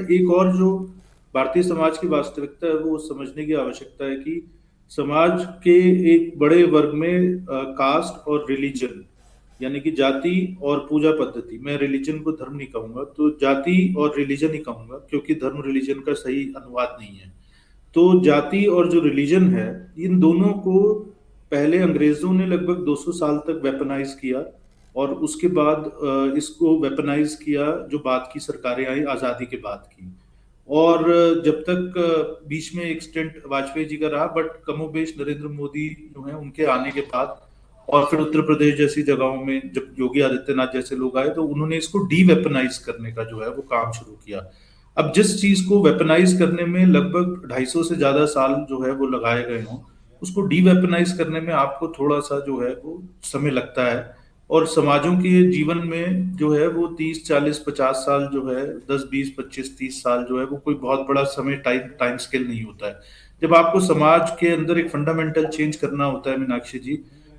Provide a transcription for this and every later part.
एक और जो भारतीय समाज की वास्तविकता है वो समझने की आवश्यकता है कि समाज के एक बड़े वर्ग में कास्ट और रिलीजन, यानी कि जाति और पूजा पद्धति, मैं रिलीजन को धर्म नहीं कहूंगा, तो जाति और रिलीजन ही कहूंगा, क्योंकि धर्म रिलीजन का सही अनुवाद नहीं है। तो जाति और जो रिलीजन है, इन दोनों को पहले अंग्रेजों ने लगभग 200 साल तक वेपनाइज किया, और उसके बाद इसको वेपनाइज किया जो बाद की सरकारें आई आज़ादी के बाद की। और जब तक बीच में एक स्टेंट वाजपेयी जी का रहा, बट कमोबेश नरेंद्र मोदी जो है उनके आने के बाद, और फिर उत्तर प्रदेश जैसी जगहों में जब योगी आदित्यनाथ जैसे लोग आए, तो उन्होंने इसको डी वेपनाइज करने का जो है वो काम शुरू किया। अब जिस चीज को वेपनाइज करने में लगभग 250 से ज्यादा साल जो है वो लगाए गए हों, उसको डी वेपनाइज करने में आपको थोड़ा सा जो है वो समय लगता है। और समाजों के जीवन में जो है वो 30 40 50 साल जो है, 10 20 25 30 साल जो है वो कोई बहुत बड़ा समय टाइम टाइम स्केल नहीं होता है। जब आपको समाज के अंदर एक फंडामेंटल चेंज करना होता है मीनाक्षी जी,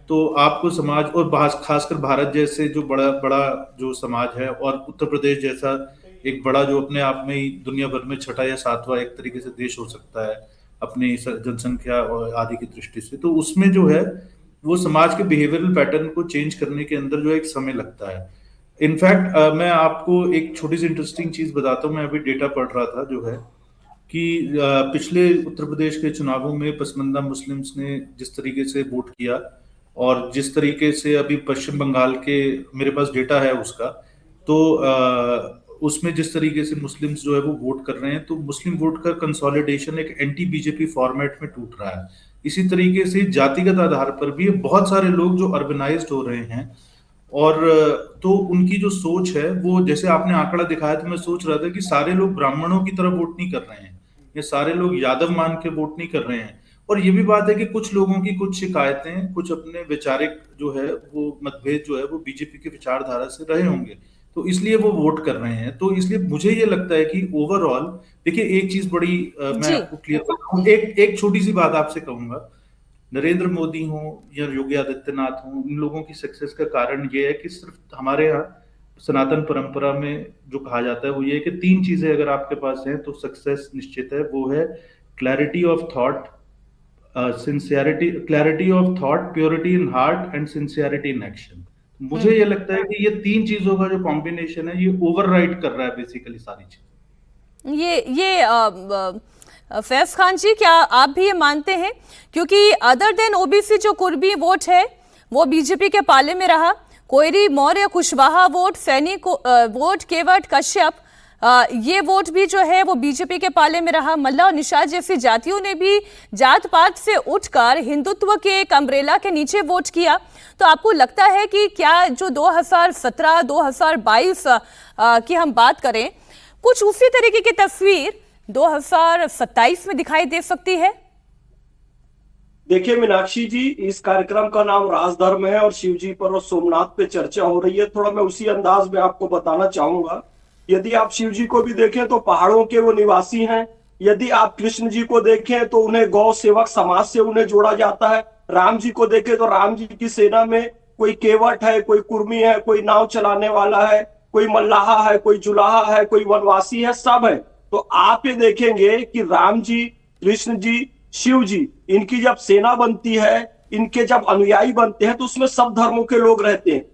तो आपको समाज, और खासकर भारत जैसे जो बड़ा बड़ा जो समाज है, और उत्तर प्रदेश जैसा एक बड़ा जो अपने आप में ही दुनिया भर में छठा या सातवां एक तरीके से देश हो सकता है अपनी जनसंख्या और आदि की दृष्टि से, तो उसमें जो है वो समाज के बिहेवियरल पैटर्न को चेंज करने के अंदर जो है एक समय लगता है। इनफैक्ट मैं आपको एक छोटी सी इंटरेस्टिंग चीज बताता हूँ। मैं अभी डेटा पढ़ रहा था जो है कि पिछले उत्तर प्रदेश के चुनावों में पसमांदा मुस्लिम्स ने जिस तरीके से वोट किया, और जिस तरीके से अभी पश्चिम बंगाल के, मेरे पास डेटा है उसका, तो उसमें जिस तरीके से मुस्लिम्स जो है वो वोट कर रहे हैं, तो मुस्लिम वोट का कंसोलिडेशन एक एंटी बीजेपी फॉर्मेट में टूट रहा है। इसी तरीके से जातिगत आधार पर भी बहुत सारे लोग जो अर्बनाइज्ड हो रहे हैं, और तो उनकी जो सोच है वो, जैसे आपने आंकड़ा दिखाया, तो मैं सोच रहा था कि सारे लोग ब्राह्मणों की तरफ वोट नहीं कर रहे हैं, या सारे लोग यादव मान के वोट नहीं कर रहे हैं। और ये भी बात है कि कुछ लोगों की कुछ शिकायतें, कुछ अपने वैचारिक जो है वो मतभेद जो है वो बीजेपी की विचारधारा से रहे होंगे, तो इसलिए वो वोट कर रहे हैं। तो इसलिए मुझे ये लगता है कि ओवरऑल, देखिए एक चीज बड़ी मैं जी। आपको क्लियर करता हूँ, एक एक छोटी सी बात आपसे कहूंगा। नरेंद्र मोदी हो या योगी आदित्यनाथ हो, इन लोगों की सक्सेस का कारण ये है कि सिर्फ हमारे यहाँ सनातन परंपरा में जो कहा जाता है वो ये है कि तीन चीजें अगर आपके पास हैं तो सक्सेस निश्चित है। वो है clarity of thought, sincerity, clarity of thought, purity in heart, and sincerity in action. मुझे ये लगता है कि ये तीन चीजों का जो कॉम्बिनेशन है ये ओवरराइड कर रहा है बेसिकली सारी चीजें। फैज खान जी, क्या आप भी ये मानते हैं? क्योंकि अदर देन ओबीसी जो कुर्मी वोट है वो बीजेपी के पाले में रहा। कोयरी, मौर्य, कुशवाहा वोट, सैनी को वोट, केवट, कश्यप, ये वोट भी जो है वो बीजेपी के पाले में रहा। मल्ला और निषाद जैसी जातियों ने भी जात पात से उठकर हिंदुत्व के एक अम्ब्रेला के नीचे वोट किया। तो आपको लगता है कि क्या जो 2017 2022 की हम बात करें, कुछ उसी तरीके की तस्वीर 2027 में दिखाई दे सकती है? देखिए मीनाक्षी जी, इस कार्यक्रम का नाम राजधर्म है और शिव जी पर और सोमनाथ पे चर्चा हो रही है। थोड़ा मैं उसी अंदाज में आपको बताना चाहूंगा। यदि आप शिव जी को भी देखें तो पहाड़ों के वो निवासी हैं। यदि आप कृष्ण जी को देखें तो उन्हें गौ सेवक समाज से उन्हें जोड़ा जाता है। राम जी को देखें तो राम जी की सेना में कोई केवट है, कोई कुर्मी है, कोई नाव चलाने वाला है, कोई मल्लाहा है, कोई जुलाहा है, कोई वनवासी है, सब है। तो आप ये देखेंगे कि राम जी, कृष्ण जी, शिव जी, इनकी जब सेना बनती है, इनके जब अनुयायी बनते हैं तो उसमें सब धर्मों के लोग रहते हैं।